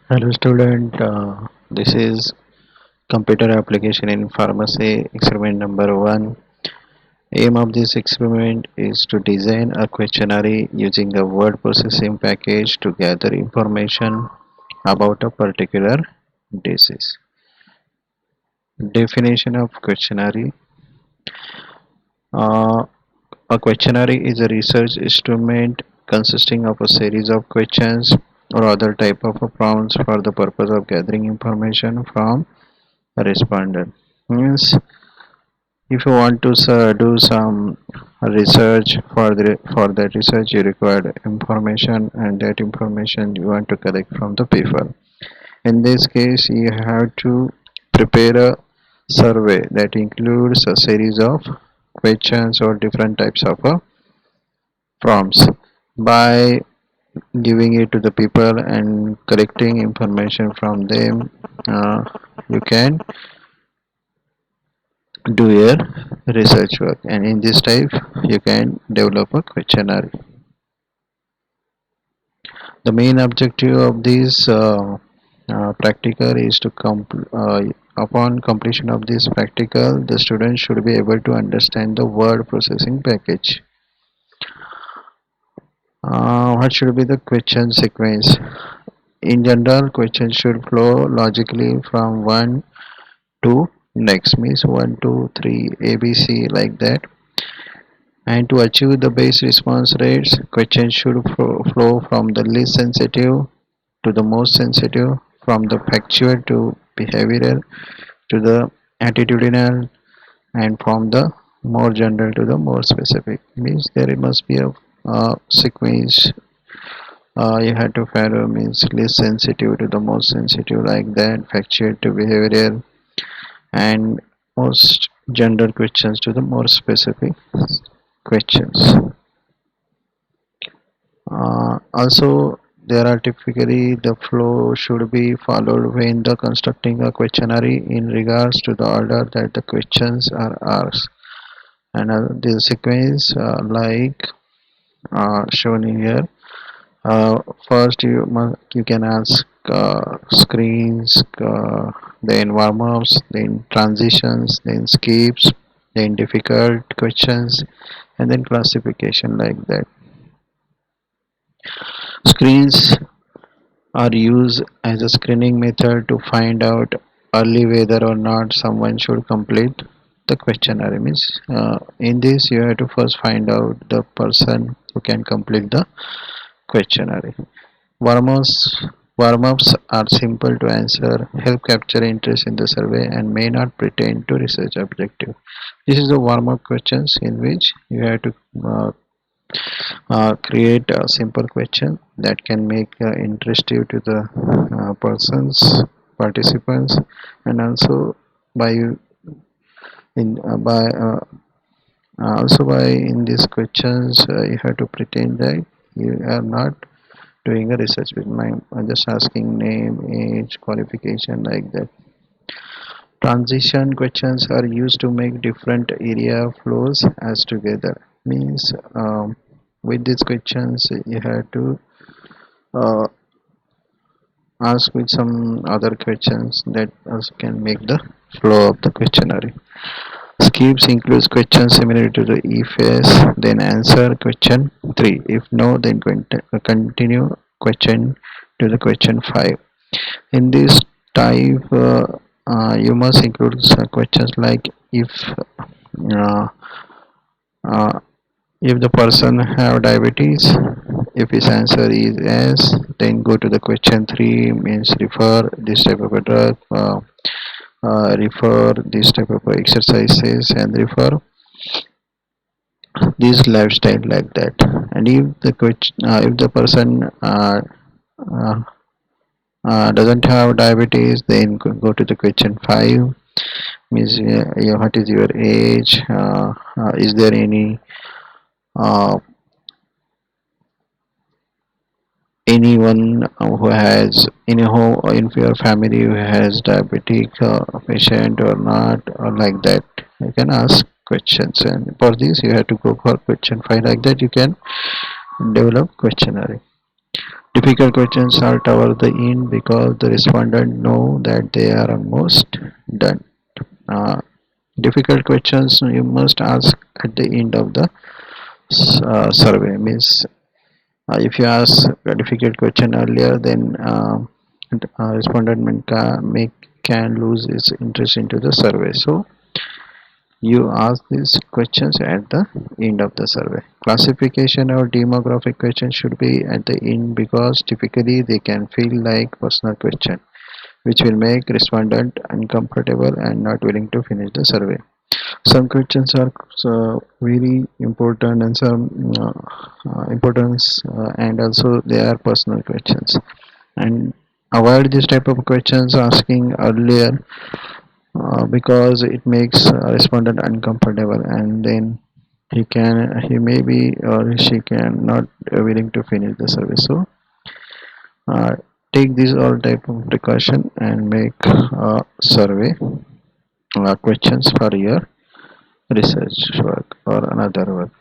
Hello student, this is computer application in pharmacy experiment number 1. Aim of this experiment is to design a questionnaire using a word processing package to gather information about a particular disease. Definition of questionnaire. Uh, a questionnaire is a research instrument consisting of a series of questions or other type of prompts for the purpose of gathering information from a respondent. Means if you want to do some research for that research you require information, and that information you want to collect from the people. In this case you have to prepare a survey that includes a series of questions or different types of prompts. By giving it to the people and collecting information from them, you can do your research work, and in this type you can develop a questionnaire. The main objective of this practical is to upon completion of this practical the student should be able to understand the word processing package. What should be the question sequence? In general, questions should flow logically from one to next, means 1 2 3 ABC, like that. And to achieve the base response rates, questions should flow from the least sensitive to the most sensitive, from the factual to behavioral to the attitudinal, and from the more general to the more specific. Means there must be a sequence you have to follow, means least sensitive to the most sensitive, like that, factual to behavioral, and most general questions to the more specific questions. Also, there are typically the flow should be followed when the constructing a questionnaire in regards to the order that the questions are asked. And the sequence like shown here. First, you can ask screens, then warm-ups, then transitions, then skips, then difficult questions, and then classification, like that. Screens are used as a screening method to find out early whether or not someone should complete the questionnaire. Means in this you have to first find out the person who can complete the questionnaire. Warm-ups Warm-ups are simple to answer, help capture interest in the survey, and may not pretend to research objective. This is the warm-up questions in which you have to create a simple question that can make interesting to the persons participants, and also by by also by in these questions you have to pretend that you are not doing a research with my just asking name, age, qualification, like that. Transition questions are used to make different area flows as together. Means with these questions you have to uh, ask with some other questions that also can make the flow of the questionnaire. Skips includes questions similar to the if yes, then answer question 3. If no, then continue question to the question 5. In this type, you must include questions like uh, uh, if the person have diabetes. If his answer is yes, then go to the question 3, means refer this type of a drug, refer this type of exercises, and refer this lifestyle, like that. And if the if the person uh, doesn't have diabetes, then go to the question 5, means what is your age, is there uh, anyone who has in your family who has diabetic patient or not, or like that. You can ask questions, and for this you have to go for question 5, like that you can develop questionnaire. Difficult questions are toward the end because the respondent know that they are almost done. Uh, Difficult questions you must ask at the end of the survey. Means if you ask a difficult question earlier, then respondent can lose its interest into the survey. So you ask these questions at the end of the survey. Classification or demographic questions should be at the end because typically they can feel like personal question, which will make respondent uncomfortable and not willing to finish the survey. Some questions are very important and some importance and also they are personal questions, and avoid this type of questions asking earlier because it makes a respondent uncomfortable and then he may be or she can not willing to finish the survey. So uh, take these all type of precaution and make a survey questions for your research work or another work.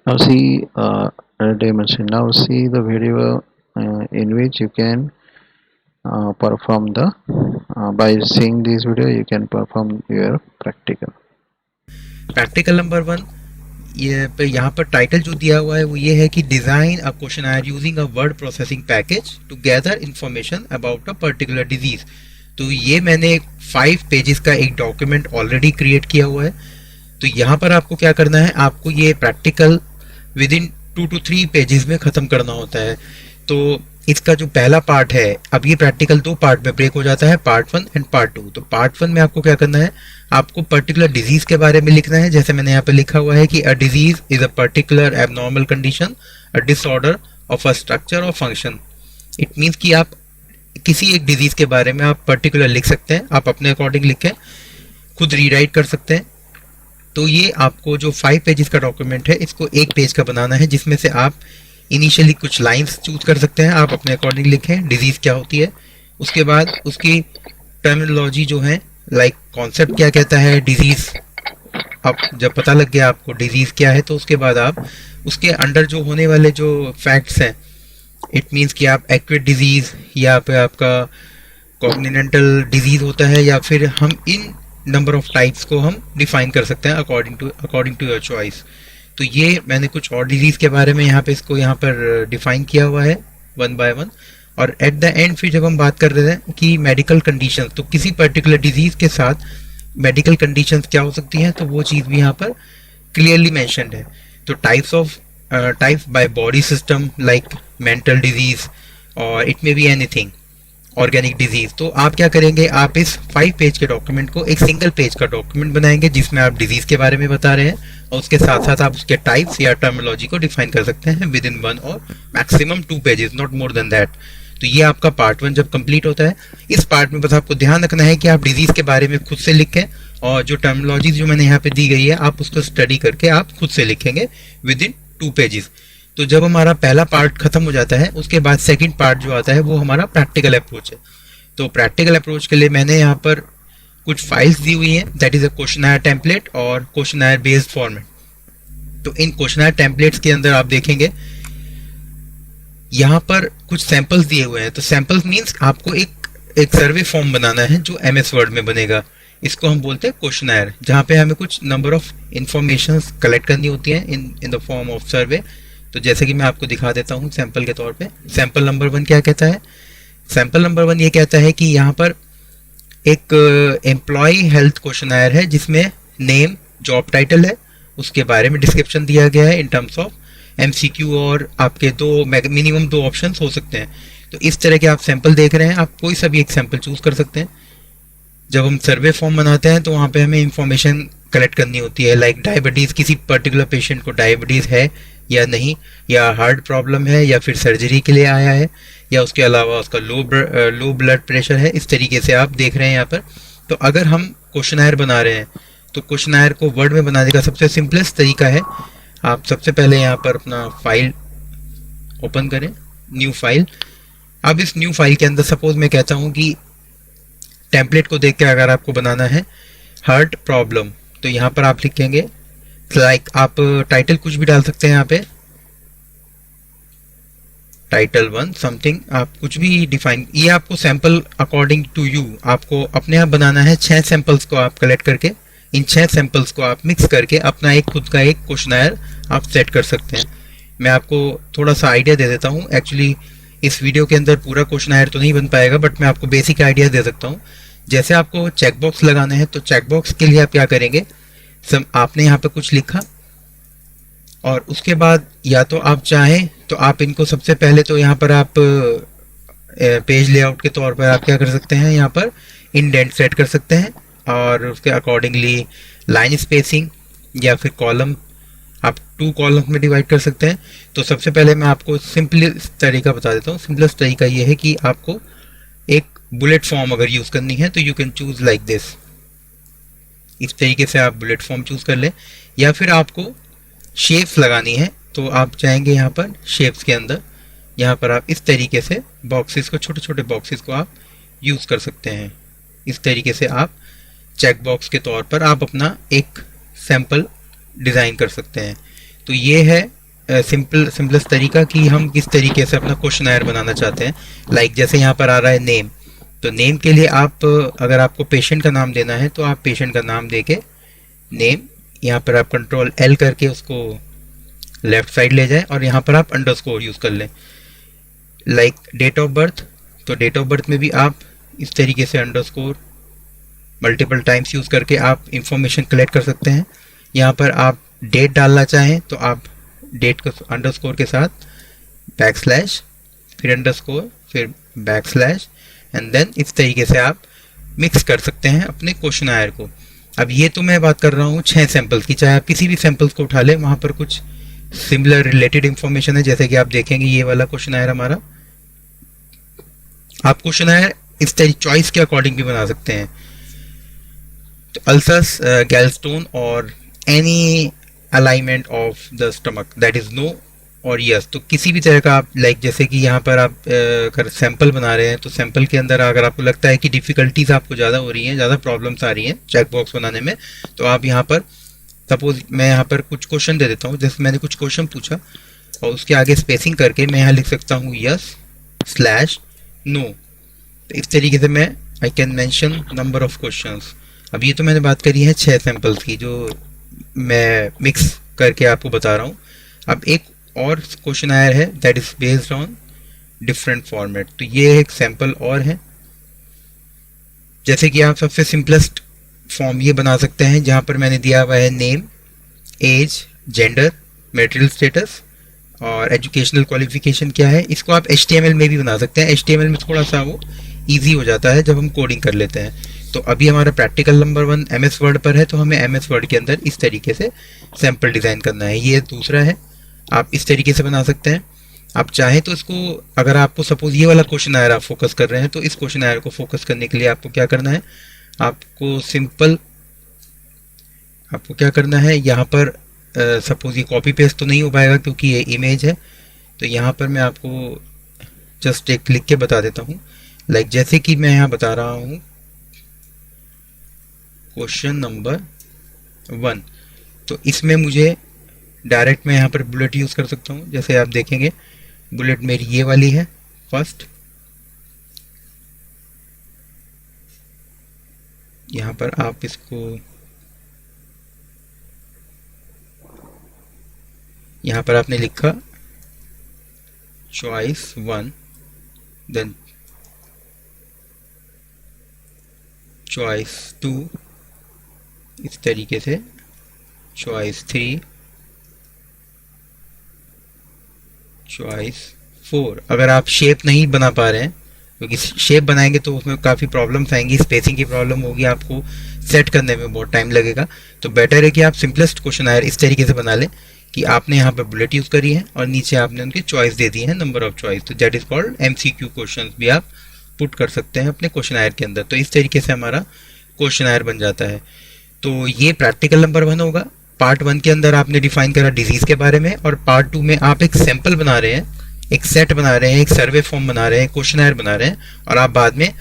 Now see dimension. Now see the video in which you can perform the by seeing this video you can perform your practical. Practical number 1, ये पे यहाँ पर title जो दिया हुआ है वो ये है कि design a questionnaire using a word processing package to gather information about a particular disease. तो ये मैंने 5 पेजेस का एक डॉक्यूमेंट ऑलरेडी क्रिएट किया हुआ है। तो यहाँ पर आपको क्या करना है, आपको ये practical with in 2 to 3 pages में ख़त्म करना होता है। तो इसका जो पहला पार्ट है, अब ये प्रैक्टिकल 2 पार्ट में ब्रेक हो जाता है, पार्ट 1 एंड पार्ट 2। तो पार्ट 1 में आपको क्या करना है, आपको पर्टिकुलर डिजीज के बारे में लिखना है। जैसे मैंने यहाँ पे लिखा हुआ है कि a disease is a particular abnormal condition, a disorder of a structure और फंक्शन। इट मीन्स कि आप किसी एक डिजीज के बारे में आप पर्टिकुलर लिख सकते हैं, आप अपने अकॉर्डिंग लिखें, खुद रीराइट कर सकते हैं। तो ये आपको जो 5 पेजेस का डॉक्यूमेंट है इसको 1 पेज का बनाना है, जिसमें से आप इनिशियली कुछ लाइंस चूज कर सकते हैं, आप अपने अकॉर्डिंग लिखें डिजीज क्या होती है। उसके बाद उसकी टर्मिनोलॉजी जो है, लाइक कॉन्सेप्ट क्या कहता है डिजीज। अब जब पता लग गया आपको डिजीज क्या है, तो उसके बाद आप उसके अंडर जो होने वाले जो फैक्ट्स हैं, इट मीन्स कि आप एक्यूट डिजीज या फिर आपका कॉग्निनेंटल डिजीज होता है, या फिर हम इन नंबर ऑफ टाइप्स को हम डिफाइन कर सकते हैं अकॉर्डिंग टू योर चॉइस। तो ये मैंने कुछ और डिजीज के बारे में यहाँ पर डिफाइन किया हुआ है 1 by 1। और एट द एंड फिर जब हम बात कर रहे हैं कि मेडिकल कंडीशंस, तो किसी पर्टिकुलर डिजीज के साथ मेडिकल कंडीशंस क्या हो सकती हैं, तो वो चीज़ भी यहाँ पर क्लियरली मेंशन्ड है। तो types by body system like mental disease और it may be anything, organic disease. तो आप क्या करेंगे, आप इस 5 पेज के डॉक्यूमेंट को एक सिंगल पेज का डॉक्यूमेंट बनाएंगे जिसमें आप डिजीज के बारे में बता रहे हैं, और उसके साथ साथ आप उसके टाइप्स या टर्मिनोलॉजी को डिफाइन कर सकते हैं विद इन 1 और maximum 2 pages, not more than that. तो ये आपका पार्ट 1 जब कंप्लीट होता है, इस पार्ट में बस आपको ध्यान रखना है कि आप डिजीज के बारे में खुद से लिखें, और जो टर्मिनोलॉजी जो मैंने यहाँ पे दी गई है आप उसको स्टडी करके आप खुद से लिखेंगे विद इन 2 पेजेस। तो जब हमारा पहला पार्ट खत्म हो जाता है, उसके बाद सेकंड पार्ट जो आता है वो हमारा प्रैक्टिकल अप्रोच है। तो प्रैक्टिकल अप्रोच के लिए मैंने यहाँ पर कुछ फाइल्स दी हुई हैं, that is a questionnaire template और क्वेश्चनर बेस्ड फॉर्मेट। तो इन क्वेश्चनर टेम्पलेट्स के अंदर आप देखेंगे यहाँ पर कुछ सैंपल्स दिए हुए हैं। तो सैंपल्स मीन्स आपको एक सर्वे फॉर्म बनाना है जो MS वर्ड में बनेगा। इसको हम बोलते हैं क्वेश्चनर, जहाँ पे हमें कुछ नंबर ऑफ इंफॉर्मेशन कलेक्ट करनी होती है इन द फॉर्म ऑफ सर्वे। तो जैसे कि मैं आपको दिखा देता हूँ सैंपल के तौर पे। सैंपल नंबर 1 क्या कहता है, सैंपल नंबर 1 ये कहता है कि यहाँ पर एक एम्प्लॉय हेल्थ क्वेश्चनर है जिसमें नेम, जॉब टाइटल है, उसके बारे में डिस्क्रिप्शन दिया गया है इन टर्म्स ऑफ MCQ, और आपके मिनिमम 2 ऑप्शंस हो सकते हैं। तो इस तरह के आप सैंपल देख रहे हैं, आप कोई सा भी एक सैंपल चूज कर सकते हैं। जब हम सर्वे फॉर्म बनाते हैं तो वहाँ पे हमें इंफॉर्मेशन कलेक्ट करनी होती है, लाइक डायबिटीज़, किसी पर्टिकुलर पेशेंट को डायबिटीज़ है या नहीं, या हार्ट प्रॉब्लम है, या फिर सर्जरी के लिए आया है, या उसके अलावा उसका लो ब्लड प्रेशर है। इस तरीके से आप देख रहे हैं यहाँ पर। तो अगर हम क्वेश्चनर बना रहे हैं तो क्वेश्चनर को वर्ड में बनाने का सबसे सिंपलेस्ट तरीका है, आप सबसे पहले यहाँ पर अपना फाइल ओपन करें, न्यू फाइल। अब इस न्यू फाइल के अंदर सपोज मैं कहता हूँ कि टेम्पलेट को देख के अगर आपको बनाना है हार्ट प्रॉब्लम, तो यहाँ पर आप लिखेंगे, लाइक आप टाइटल कुछ भी डाल सकते हैं यहाँ पे, टाइटल 1 समथिंग, आप कुछ भी डिफाइन, ये आपको सैंपल अकॉर्डिंग टू यू आपको अपने आप बनाना है। 6 सैंपल्स को आप कलेक्ट करके, इन 6 सैंपल्स को आप मिक्स करके अपना एक खुद का एक क्वेश्चनायर आप सेट कर सकते हैं। मैं आपको थोड़ा सा आइडिया दे देता हूँ। एक्चुअली इस वीडियो के अंदर पूरा क्वेश्चनायर तो नहीं बन पाएगा, बट मैं आपको बेसिक आइडिया दे सकता हूँ। जैसे आपको चेकबॉक्स लगाने हैं, तो चेकबॉक्स के लिए आप क्या करेंगे, आपने यहाँ पे कुछ लिखा और उसके बाद या तो आप चाहें तो आप इनको सबसे पहले तो यहाँ पर आप पेज लेआउट के तौर पर आप क्या कर सकते हैं, यहाँ पर इंडेंट सेट कर सकते हैं और उसके अकॉर्डिंगली लाइन स्पेसिंग या फिर कॉलम आप 2 कॉलम में डिवाइड कर सकते हैं। तो सबसे पहले मैं आपको सिंपलेस्ट तरीका बता देता हूँ। सिंपलेस्ट तरीका ये है कि आपको एक बुलेट फॉर्म अगर यूज़ करनी है तो you can choose like this, इस तरीके से आप बुलेट फॉर्म चूज कर लें। या फिर आपको शेप्स लगानी है तो आप जाएंगे यहाँ पर शेप्स के अंदर, यहाँ पर आप इस तरीके से बॉक्सेस को, छोटे छोटे बॉक्सेस को आप यूज़ कर सकते हैं। इस तरीके से आप चेक बॉक्स के तौर पर आप अपना एक सैंपल डिज़ाइन कर सकते हैं। तो ये है सिंपलेस्ट तरीका कि हम किस तरीके से अपना क्वेश्चनायर बनाना चाहते हैं। लाइक जैसे यहाँ पर आ रहा है नेम, तो नेम के लिए आप अगर आपको पेशेंट का नाम देना है तो आप पेशेंट का नाम देके नेम, यहाँ पर आप कंट्रोल L करके उसको लेफ्ट साइड ले जाएं और यहाँ पर आप अंडरस्कोर यूज़ कर लें। लाइक डेट ऑफ बर्थ, तो डेट ऑफ बर्थ में भी आप इस तरीके से अंडरस्कोर मल्टीपल टाइम्स यूज़ करके आप इंफॉर्मेशन कलेक्ट कर सकते हैं। यहाँ पर आप डेट डालना चाहें तो आप डेट को अंडरस्कोर के साथ बैकस्लैश, फिर अंडरस्कोर, फिर बैकस्लैश एंड देन इस तरीके से आप मिक्स कर सकते हैं अपने क्वेश्चनायर को। अब ये तो मैं बात कर रहा हूँ 6 सैंपल्स की, चाहे आप किसी भी सैंपल्स को उठा लें, वहाँ पर कुछ सिमिलर रिलेटेड इंफॉर्मेशन है। जैसे कि आप देखेंगे ये वाला क्वेश्चनायर हमारा, आप क्वेश्चनायर इस तरीके चॉइस के अकॉर्डिंग भी बना सकते हैं। तो अल्सर्स, गैलस्टोन और any alignment of the stomach that is no और यस, तो किसी भी तरह का आप लाइक जैसे कि यहाँ पर आप अगर सैंपल बना रहे हैं तो सैंपल के अंदर अगर आपको लगता है कि डिफ़िकल्टीज आपको ज़्यादा हो रही हैं, ज़्यादा प्रॉब्लम्स आ रही हैं चेक बॉक्स बनाने में, तो आप यहाँ पर सपोज मैं यहाँ पर कुछ क्वेश्चन दे देता हूँ। जैसे मैंने कुछ क्वेश्चन पूछा और उसके आगे स्पेसिंग करके मैं यहाँ लिख सकता हूँ यस स्लैश नो। तो इस तरीके से मैं I can mention number of questions. अब ये तो मैंने बात करी है 6 सैंपल्स की जो मैं मिक्स करके आपको बता रहा हूँ। अब एक और क्वेश्चन आया है that is based on different format, तो ये एक सैंपल और है। जैसे कि आप सबसे सिंपलेस्ट फॉर्म ये बना सकते हैं जहाँ पर मैंने दिया हुआ है name, age, gender, marital status और एजुकेशनल क्वालिफिकेशन क्या है। इसको आप HTML में भी बना सकते हैं। HTML में थोड़ा सा वो ईजी हो जाता है जब हम कोडिंग कर लेते हैं। तो अभी हमारा प्रैक्टिकल नंबर 1 MS वर्ड पर है, तो हमें MS वर्ड के अंदर इस तरीके से सैंपल डिज़ाइन करना है। ये दूसरा है, आप इस तरीके से बना सकते हैं। आप चाहें तो इसको, अगर आपको सपोज ये वाला क्वेश्चन आयर आप फोकस कर रहे हैं तो इस क्वेश्चन आयर को फोकस करने के लिए आपको क्या करना है, आपको क्या करना है, यहाँ पर सपोज ये कॉपी पेस्ट तो नहीं हो पाएगा क्योंकि ये इमेज है, तो यहाँ पर मैं आपको जस्ट एक लिख के बता देता हूँ। लाइक जैसे कि मैं यहाँ बता रहा हूँ क्वेश्चन नंबर 1, तो इसमें मुझे डायरेक्ट मैं यहाँ पर बुलेट यूज़ कर सकता हूँ। जैसे आप देखेंगे बुलेट मेरी ये वाली है फर्स्ट, यहाँ पर आप इसको, यहाँ पर आपने लिखा चॉइस 1, देन चॉइस 2, इस तरीके से चॉइस 3, चॉइस 4। अगर आप शेप नहीं बना पा रहे हैं, क्योंकि शेप बनाएंगे तो उसमें काफ़ी प्रॉब्लम्स आएंगी, स्पेसिंग की प्रॉब्लम होगी, आपको सेट करने में बहुत टाइम लगेगा, तो बेटर है कि आप सिंपलेस्ट क्वेश्चन आयर इस तरीके से बना लें कि आपने यहाँ पर बुलेट यूज़ करी है और नीचे आपने उनकी चॉइस दे दी है, नंबर ऑफ चॉइस, तो that is called MCQ question भी आप पुट कर सकते हैं अपने क्वेश्चन आयर के अंदर। तो इस तरीके से हमारा क्वेश्चन आयर बन जाता है। तो ये प्रैक्टिकल नंबर 1 होगा। पार्ट 1 के अंदर आपने डिफाइन करा डिजीज़ के बारे में, और पार्ट 2 में आप एक सैंपल बना रहे हैं, एक सेट बना रहे हैं, एक सर्वे फॉर्म बना रहे हैं, क्वेश्चन आयर बना रहे हैं, और आप बाद में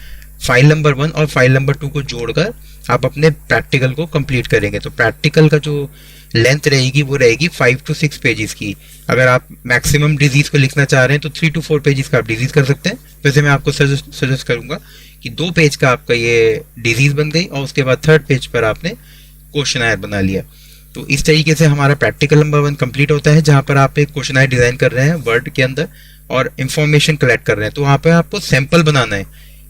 फाइल नंबर 1 और फाइल नंबर 2 को जोड़कर आप अपने प्रैक्टिकल को कंप्लीट करेंगे। तो प्रैक्टिकल का जो लेंथ रहेगी वो रहेगी 5 to 6 पेजेस की। अगर आप मैक्सिमम डिजीज को लिखना चाह रहे हैं तो 3 to 4 पेजेस का आप डिजीज कर सकते हैं। वैसे मैं आपको सजेस्ट करूंगा कि 2 पेज का आपका ये डिजीज बन गई और उसके बाद थर्ड पेज पर आपने क्वेश्चन बना लिया। तो इस तरीके से हमारा प्रैक्टिकल नंबर 1 कंप्लीट होता है, जहाँ पर आप एक क्वेश्चन डिजाइन कर रहे हैं वर्ड के अंदर और इन्फॉर्मेशन कलेक्ट कर रहे हैं। तो वहाँ पर आपको सैंपल बनाना है,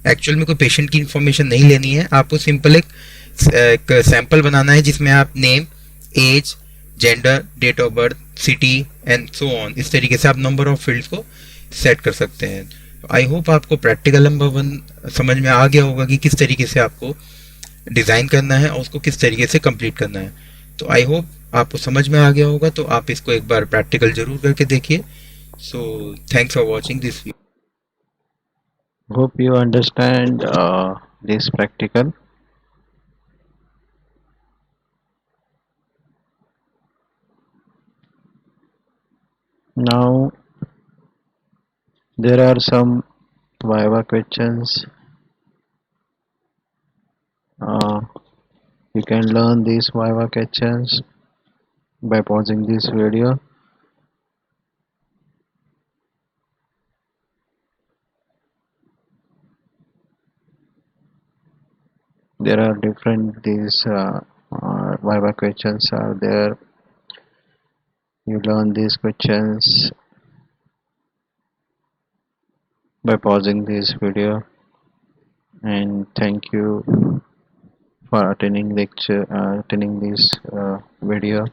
एक्चुअल में कोई पेशेंट की इन्फॉर्मेशन नहीं लेनी है, आपको सिंपल एक सैंपल बनाना है जिसमें आप name, age, gender, date of birth, city and so on, इस तरीके से आप नंबर ऑफ फील्ड्स को सेट कर सकते हैं। आई होप आपको प्रैक्टिकल नंबर 1 समझ में आ गया होगा कि किस तरीके से आपको डिज़ाइन करना है और उसको किस तरीके से कंप्लीट करना है। तो आई होप आपको समझ में आ गया होगा, तो आप इसको एक बार प्रैक्टिकल जरूर करके देखिए। So thanks for watching this video. Hope you understand this practical. Now there are some Viva questions. Uh, you can learn these Viva questions by pausing this video. There are different these Viva questions are there. You learn these questions by pausing this video. And thank you for attending this video.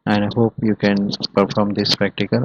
And I hope you can perform this practical.